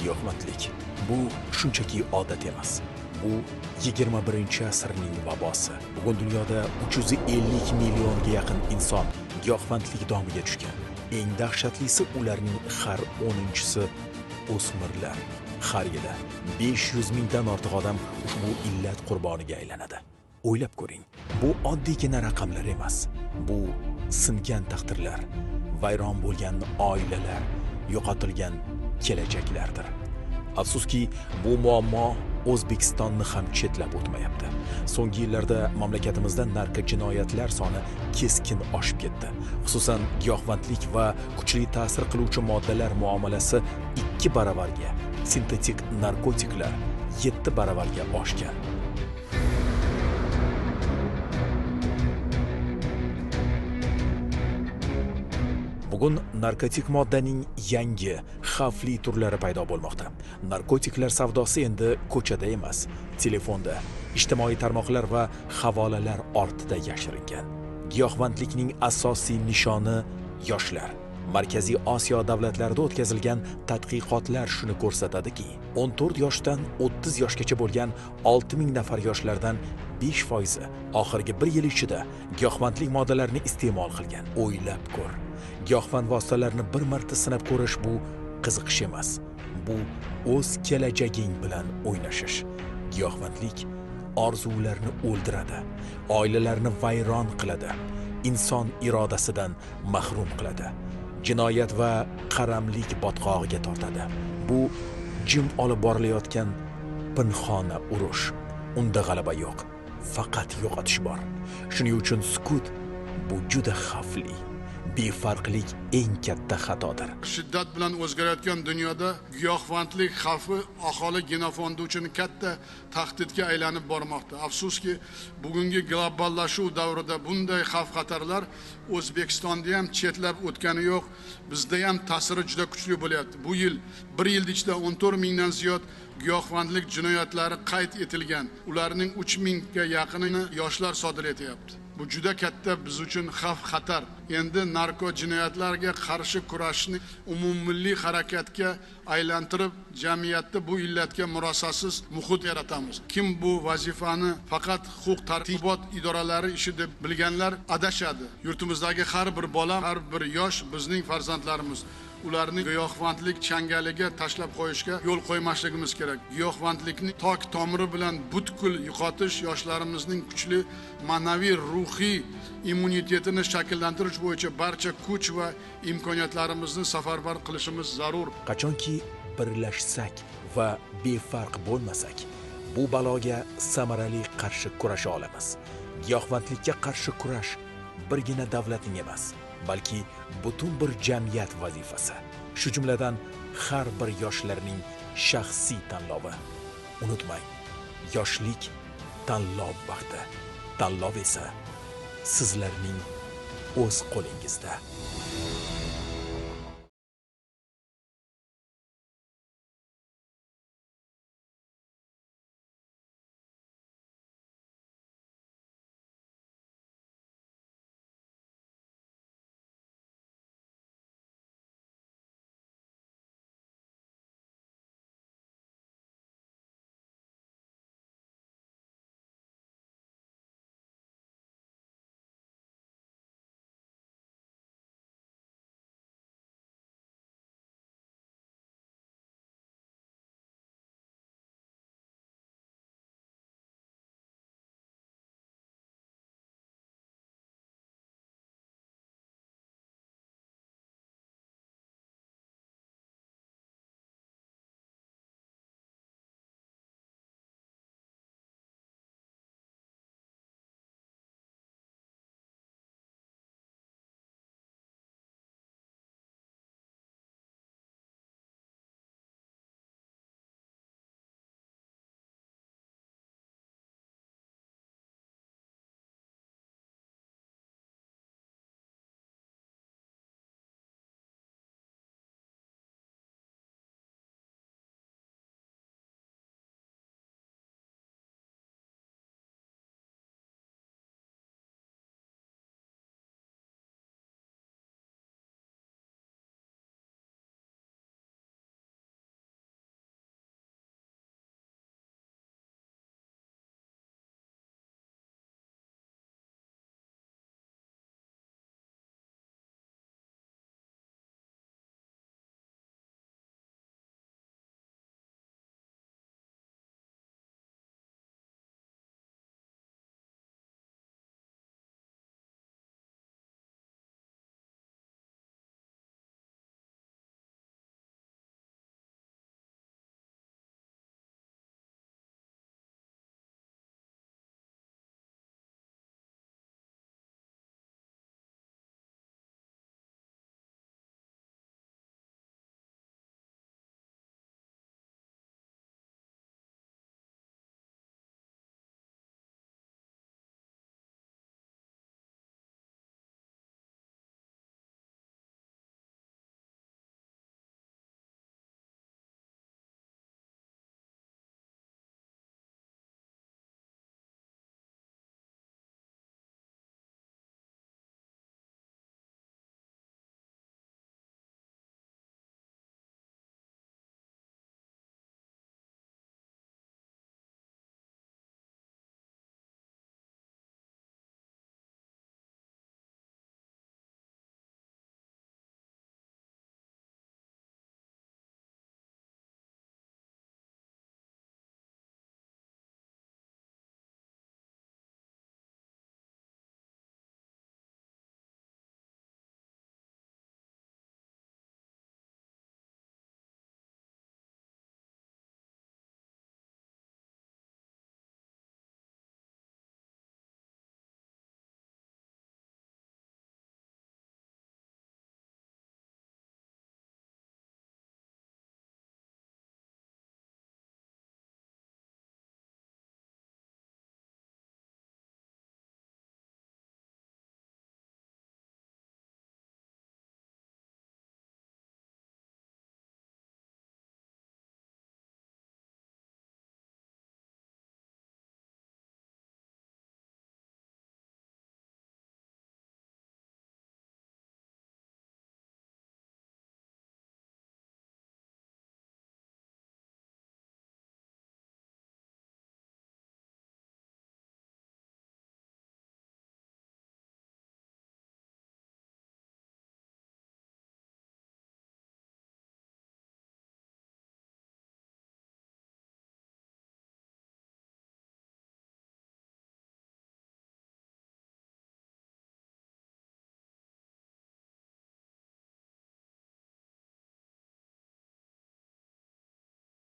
Giyohvandlik bu shunchaki odat emas. Bu 21-asrning vabosi. Bugun dunyoda 350 millionga yaqin inson giyohvandlik domiga tushgan. Eng dahshatlisi ularning har 10-chisi o'smirlar. Har yili 500 mingdan ortiq odam ushbu illat qurboniga aylanadi. O'ylab ko'ring, bu oddiygina raqamlar emas. Bu singan taqdirlar, vayron bo'lgan oilalar, yo'qotilgan kelajaklardir. Afsuski, bu muammo O'zbekistonni ham chetlab o'tmayapti. So'nggi yillarda mamlakatimizda narko-jinoyatlar soni keskin oshib ketdi. Xususan, giyohvandlik va kuchli ta'sir qiluvchi moddalar muomalasi 2 baravarga, sintetik narkotiklar 7 baravarga oshgan. Bugun narkotik moddaning yangi, xavfli turlari paydo bo'lmoqda. Narkotiklar savdosi endi ko'chada emas, telefonda, ijtimoiy tarmoqlar va havolalar ortida yashiringan. Giyohvandlikning asosiy nishoni yoshlar. Markaziy Osiyo davlatlarida o'tkazilgan tadqiqotlar shuni ko'rsatadiki, 14 yoshdan 30 yoshgacha bo'lgan 6000 nafar yoshlardan 5% oxirgi 1 yil ichida giyohvandlik moddalarini iste'mol qilgan. O'ylab ko'r. Giyohvand vositalarini bir marta sinab ko'rish bu qiziqish emas. Bu o'z kelajaging bilan o'ynashish. Giyohvandlik orzularni o'ldiradi, oilalarni vayron qiladi, inson irodasidan mahrum qiladi. Jinoyat va qaramlik botqog'iga tortadi. Bu jim olib borilayotgan pinhona urush. Unda g'alaba yo'q, faqat yo'qotish bor. Shuning uchun sukut bu juda xavfli. Befarqlik eng katta xatodir. Shiddat bilan o'zgarayotgan dunyoda giyohvandlik xavfi aholi genofondi uchun katta tahdidga aylanib bormoqda. Afsuski, bugungi globallashuv davrida bunday xavf-xatarlar O'zbekistonda ham chetlab o'tgani yo'q, bizda ham ta'siri juda kuchli bo'lyapti. Bu yil 1 yil ichida 14 mingdan ziyod giyohvandlik jinoyatlari qayd etilgan. Ularning 3000 ga yaqinini yoshlar sodir etyapti. Bu juda katta biz uchun xavf-xatar. Endi narko jinoyatlarga qarshi kurashni umummilliy harakatga aylantirib, jamiyatda bu illatga murosasiz muhit yaratamiz. Kim bu vazifani faqat huquq-tartibot idoralari ishi deb bilganlar adashadi. Yurtimizdagi har bir bola, har bir yosh bizning farzandlarimiz. Ularni giyohvandlik changaliga tashlab qo'yishga yo'l qo'ymasligimiz kerak. Giyohvandlikni tok tomiri bilan butkul yo'qotish yoshlarimizning kuchli ma'naviy ruhiy immunitetini shakllantirish bo'yicha barcha kuch va imkoniyatlarimizni safarbar qilishimiz zarur. Qachonki birlashsak va befarq bo'lmasak, bu baloga samarali qarshi kurasha olamiz. Giyohvandlikka qarshi kurash birgina davlatning emas, balki butun bir jamiyat vazifasi. Shu jumladan har bir yoshlarning shaxsiy tanlovi. Unutmang, yoshlik tanlov vaqti. Tanlov esa sizlarning o'z qo'lingizda.